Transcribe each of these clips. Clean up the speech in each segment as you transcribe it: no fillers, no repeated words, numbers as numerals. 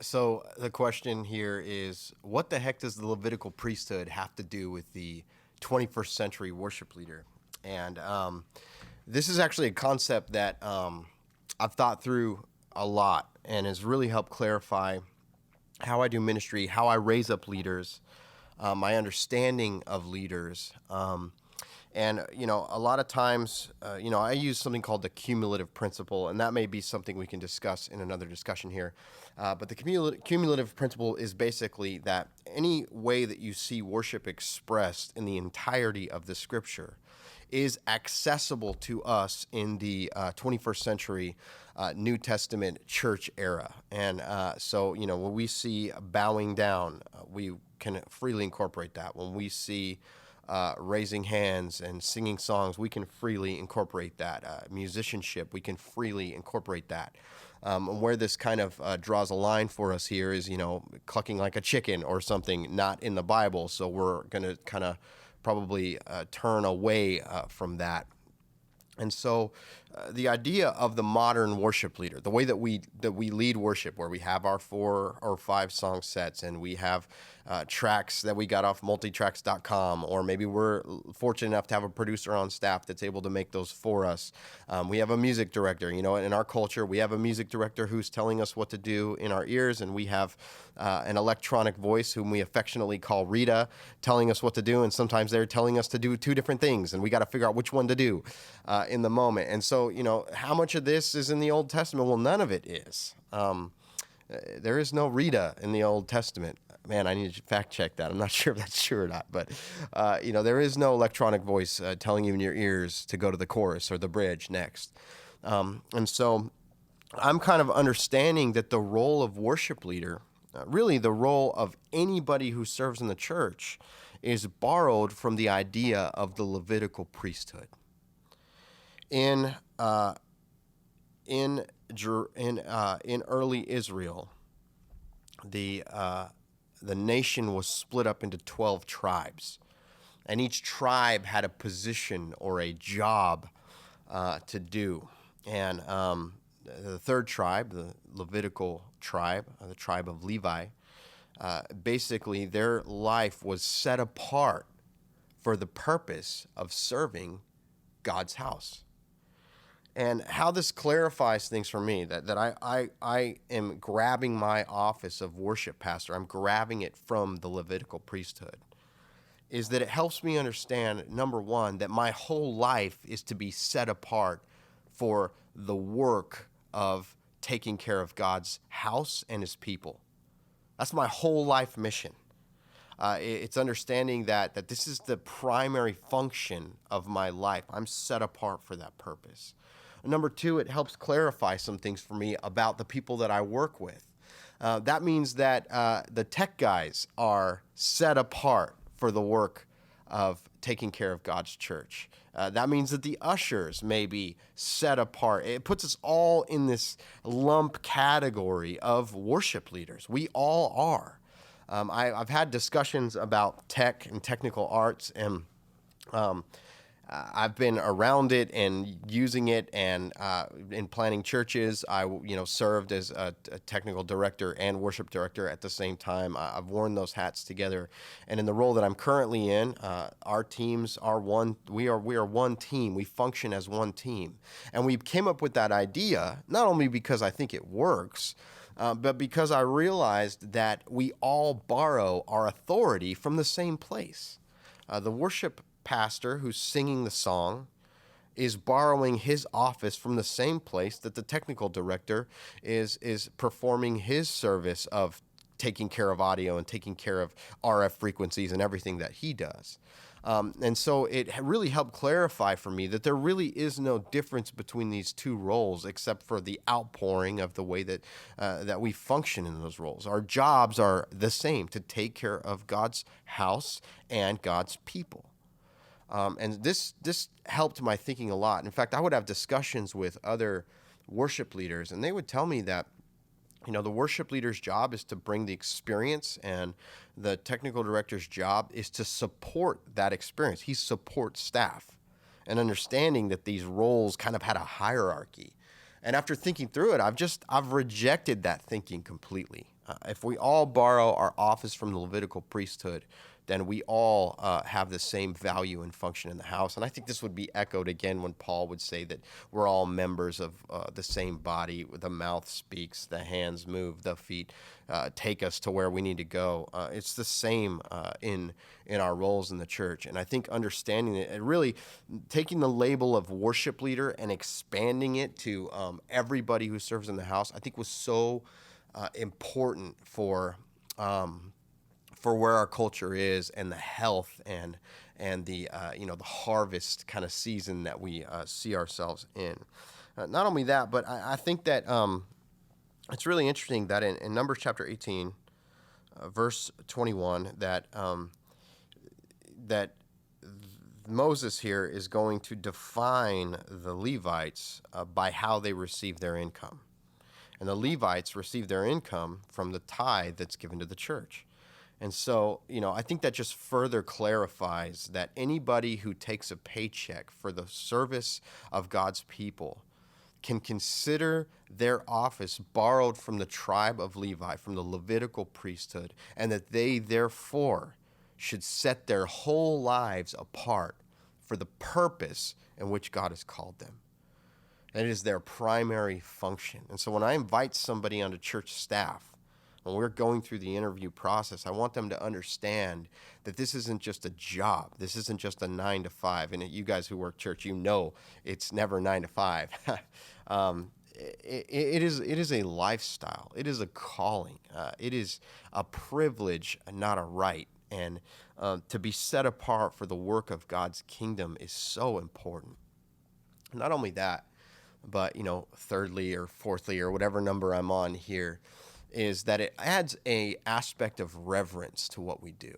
So the question here is, what the heck does the Levitical priesthood have to do with the 21st century worship leader? And this is actually a concept that I've thought through a lot and has really helped clarify how I do ministry, how I raise up leaders, my understanding of leaders. And, a lot of times, I use something called the cumulative principle, and that may be something we can discuss in another discussion here. But the cumulative principle is basically that any way that you see worship expressed in the entirety of the scripture is accessible to us in the 21st century New Testament church era. And when we see bowing down, we can freely incorporate that. When we see raising hands and singing songs, we can freely incorporate that. Musicianship, we can freely incorporate that. Where this kind of draws a line for us here is, clucking like a chicken or something not in the Bible. So we're going to kind of probably turn away from that. And so the idea of the modern worship leader, the way that we lead worship, where we have our 4 or 5 song sets and we have tracks that we got off multitracks.com, or maybe we're fortunate enough to have a producer on staff that's able to make those for us. We have a music director. In our culture, we have a music director who's telling us what to do in our ears, and we have an electronic voice whom we affectionately call Rita, telling us what to do, and sometimes they're telling us to do 2 different things, and we got to figure out which one to do in the moment. And so, how much of this is in the Old Testament? Well, none of it is. There is no Rita in the Old Testament. Man, I need to fact check that. I'm not sure if that's true or not, but there is no electronic voice telling you in your ears to go to the chorus or the bridge next. And so I'm kind of understanding that the role of worship leader, really the role of anybody who serves in the church, is borrowed from the idea of the Levitical priesthood. In early Israel, the nation was split up into 12 tribes, and each tribe had a position or a job to do. And the third tribe, the Levitical tribe, the tribe of Levi, basically their life was set apart for the purpose of serving God's house. And how this clarifies things for me, that I am grabbing my office of worship pastor, I'm grabbing it from the Levitical priesthood, is that it helps me understand, number one, that my whole life is to be set apart for the work of taking care of God's house and his people. That's my whole life mission. It's understanding that this is the primary function of my life. I'm set apart for that purpose. Number two, it helps clarify some things for me about the people that I work with. That means that the tech guys are set apart for the work of taking care of God's church. That means that the ushers may be set apart. It puts us all in this lump category of worship leaders. We all are. I've had discussions about tech and technical arts, and I've been around it and using it, and in planning churches, I served as a technical director and worship director at the same time. I've worn those hats together, and in the role that I'm currently in, our teams are one. We are one team. We function as one team, and we came up with that idea not only because I think it works, but because I realized that we all borrow our authority from the same place. The worship pastor who's singing the song is borrowing his office from the same place that the technical director is performing his service of taking care of audio and taking care of RF frequencies and everything that he does. And so it really helped clarify for me that there really is no difference between these two roles, except for the outpouring of the way that we function in those roles. Our jobs are the same, to take care of God's house and God's people. And this helped my thinking a lot. In fact, I would have discussions with other worship leaders, and they would tell me that, the worship leader's job is to bring the experience, and the technical director's job is to support that experience. He supports staff, and understanding that these roles kind of had a hierarchy. And after thinking through it, I've rejected that thinking completely. If we all borrow our office from the Levitical priesthood, then we all have the same value and function in the house. And I think this would be echoed again when Paul would say that we're all members of the same body. The mouth speaks, the hands move, the feet take us to where we need to go. It's the same in our roles in the church. And I think understanding it, and really taking the label of worship leader and expanding it to everybody who serves in the house, I think was so important for where our culture is and the health and the the harvest kind of season that we see ourselves in. Not only that, but I think that it's really interesting that in Numbers chapter 18, verse 21, that Moses here is going to define the Levites by how they receive their income. And the Levites receive their income from the tithe that's given to the church. And so, I think that just further clarifies that anybody who takes a paycheck for the service of God's people can consider their office borrowed from the tribe of Levi, from the Levitical priesthood, and that they therefore should set their whole lives apart for the purpose in which God has called them. And it is their primary function. And so when I invite somebody onto church staff, when we're going through the interview process, I want them to understand that this isn't just a job. This isn't just a 9 to 5. And you guys who work church, it's never 9 to 5. It is a lifestyle. It is a calling. It is a privilege, not a right. And to be set apart for the work of God's kingdom is so important. Not only that, but thirdly or fourthly or whatever number I'm on here, is that it adds a aspect of reverence to what we do.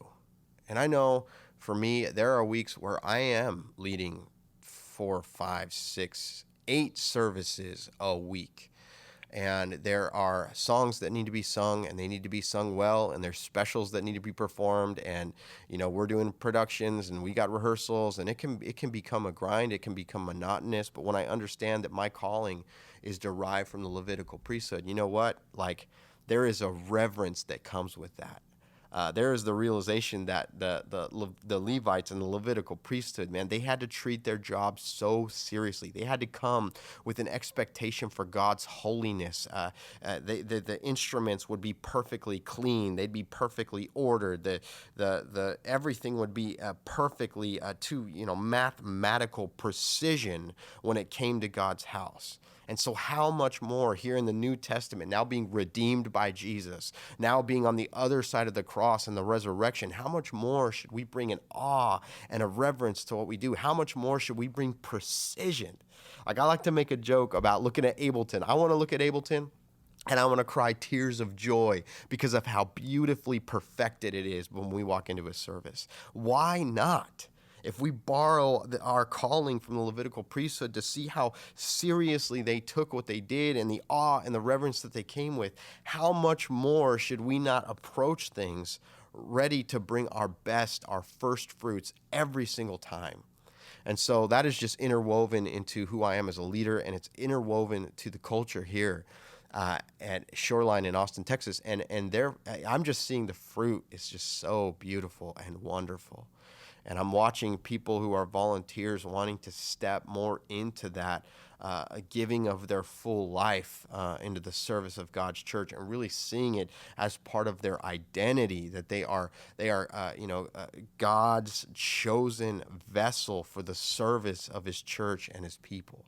And I know for me, there are weeks where I am leading 4, 5, 6, 8 services a week. And there are songs that need to be sung, and they need to be sung well, and there's specials that need to be performed, and we're doing productions, and we got rehearsals, and it can become a grind, it can become monotonous. But when I understand that my calling is derived from the Levitical priesthood, you know what? There is a reverence that comes with that. There is the realization that the Levites and the Levitical priesthood, man, they had to treat their job so seriously. They had to come with an expectation for God's holiness. The instruments would be perfectly clean. They'd be perfectly ordered. The everything would be perfectly to mathematical precision when it came to God's house. And so how much more here in the New Testament, now being redeemed by Jesus, now being on the other side of the cross and the resurrection, how much more should we bring an awe and a reverence to what we do? How much more should we bring precision? I like to make a joke about looking at Ableton. I want to look at Ableton, and I want to cry tears of joy because of how beautifully perfected it is when we walk into a service. Why not? If we borrow our calling from the Levitical priesthood to see how seriously they took what they did and the awe and the reverence that they came with, how much more should we not approach things ready to bring our best, our first fruits every single time? And so that is just interwoven into who I am as a leader, and it's interwoven to the culture here at Shoreline in Austin, Texas. And there, I'm just seeing the fruit. It's just so beautiful and wonderful. And I'm watching people who are volunteers wanting to step more into that giving of their full life into the service of God's church, and really seeing it as part of their identity, that they are God's chosen vessel for the service of His church and His people.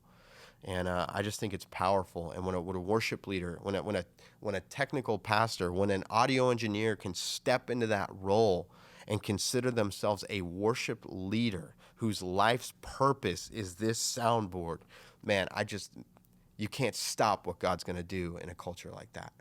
And I just think it's powerful. And when a worship leader, when a technical pastor, when an audio engineer can step into that role and consider themselves a worship leader whose life's purpose is this soundboard, man, you can't stop what God's going to do in a culture like that.